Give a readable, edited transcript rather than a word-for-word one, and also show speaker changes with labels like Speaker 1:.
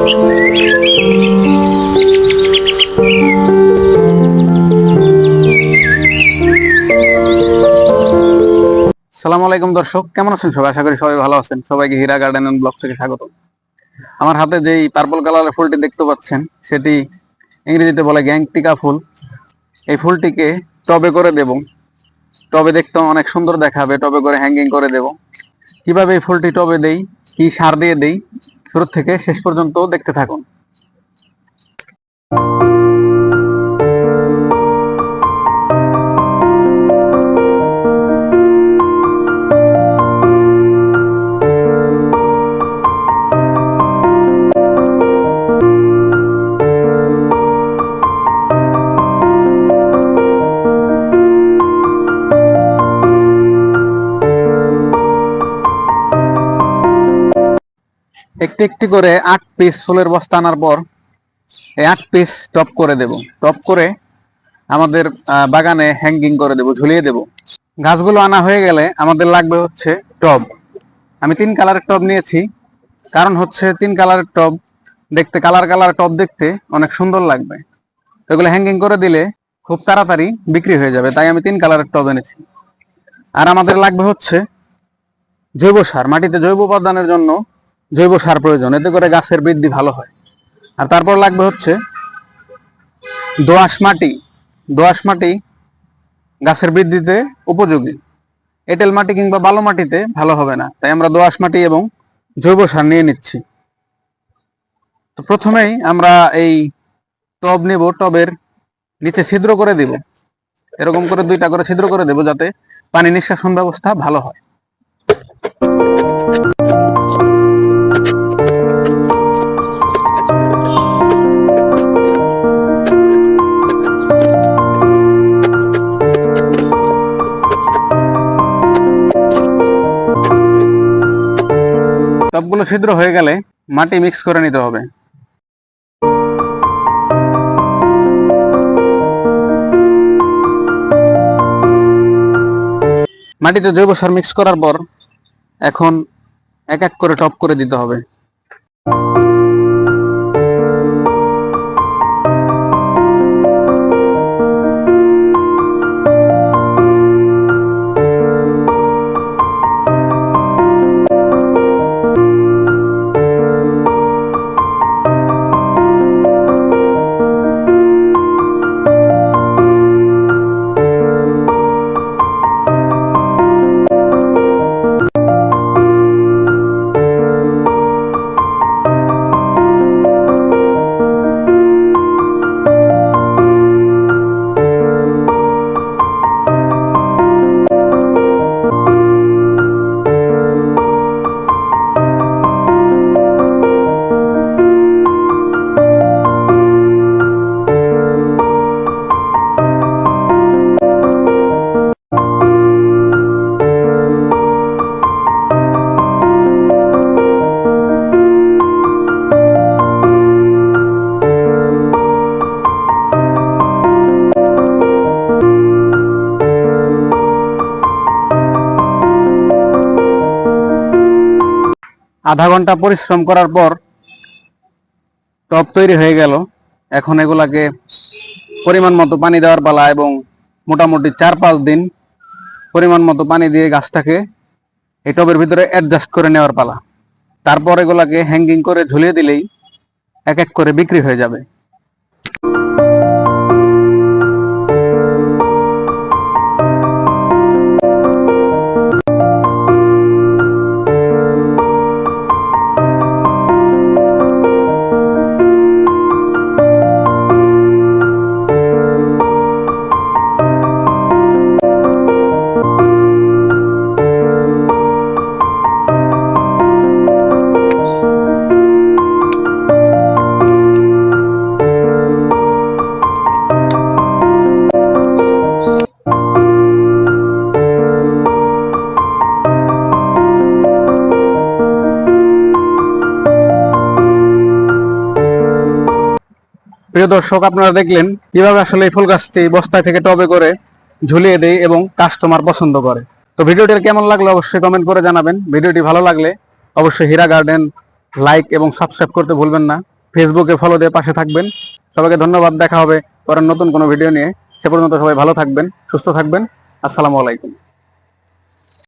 Speaker 1: আসসালামু আলাইকুম দর্শক, কেমন আছেন সবাই? আশা করি সবাই ভালো আছেন। সবাইকে হীরা গার্ডেন এন্ড ব্লগ থেকে স্বাগত। আমার হাতে যেই পার্পল কালারের ফুলটি দেখতে পাচ্ছেন, সেটি ইংরেজিতে বলে গ্যাংটিকা ফুল। এই ফুলটিকে টবে করে দেব। টবে দেখতে অনেক সুন্দর দেখাবে, টবে করে হ্যাঙ্গিং করে দেব। কিভাবে এই ফুলটি টবে দেই, কি সার দিয়ে দেই, শুরু থেকে শেষ পর্যন্ত দেখতে থাকুন। একটি একটি করে 8 পিস ফুলের বস্তা আনার পর এই 8 পিস টপ করে দেব। টপ করে আমাদের বাগানে হ্যাঙ্গিং করে দেব, ঝুলিয়ে দেব। গাছগুলো আনা হয়ে গেলে আমাদের লাগবে হচ্ছে টব। আমি 3 কালারের টব নিয়েছি, কারণ হচ্ছে 3 কালারের টব দেখতে, কালার কালার টব দেখতে অনেক সুন্দর লাগবে। এগুলো হ্যাঙ্গিং করে দিলে খুব তাড়াতাড়ি বিক্রি হয়ে যাবে, তাই আমি 3 কালারের টব এনেছি। আর আমাদের লাগবে হচ্ছে জৈব সার। মাটিতে জৈব উপাদানের জন্য জৈব সার প্রয়োজন, এতে করে গাছের বৃদ্ধি ভালো হয়। আর তারপর লাগবে হচ্ছে দোআঁশ মাটি। দোআঁশ মাটি গাছের বৃদ্ধিতে উপযোগী। এঁটেল মাটি কিংবা বালু মাটিতে ভালো হবে না, তাই আমরা দোআঁশ মাটি এবং জৈব সার নিয়ে নিচ্ছি। তো প্রথমেই আমরা এই টব নেব, টবের নিচে ছিদ্র করে দিব। এরকম করে 2টা করে ছিদ্র করে দেব, যাতে পানি নিষ্কাশন ব্যবস্থা ভালো হয়। সবগুলো ছিদ্র হয়ে গেলে মাটি মিক্স করে নিতে হবে। মাটিতে জৈব সার মিক্স করার পর এখন এক এক করে টপ করে দিতে হবে। আধা ঘন্টা পরিশ্রম করার পর টব তৈরি হয়ে গেল। এখন এগুলাকে পরিমাণ মতো পানি দেওয়ার পালা, এবং মোটামুটি 4-5 দিন পরিমাণ মতো পানি দিয়ে গাছটাকে এই টবের ভিতরে অ্যাডজাস্ট করে নেওয়ার পালা। তারপর এগুলাকে হ্যাঙ্গিং করে ঝুলিয়ে দিলেই এক এক করে বিক্রি হয়ে যাবে। প্রিয় দর্শক, আপনারা দেখলেন কিভাবে আসলে এই ফুল গাছটি বস্তায় থেকে টবে করে ঝুলিয়ে দেয় এবং কাস্টমার পছন্দ করে। তো ভিডিওটি কেমন লাগলো অবশ্যই কমেন্ট করে জানাবেন। ভিডিওটি ভালো লাগলে অবশ্যই হীরা গার্ডেন লাইক এবং সাবস্ক্রাইব করতে ভুলবেন না। ফেসবুকে ফলো দিয়ে পাশে থাকবেন। সবাইকে ধন্যবাদ। দেখা হবে পরের নতুন কোনো ভিডিও নিয়ে। সে পর্যন্ত সবাই ভালো থাকবেন, সুস্থ থাকবেন। আসসালামু আলাইকুম।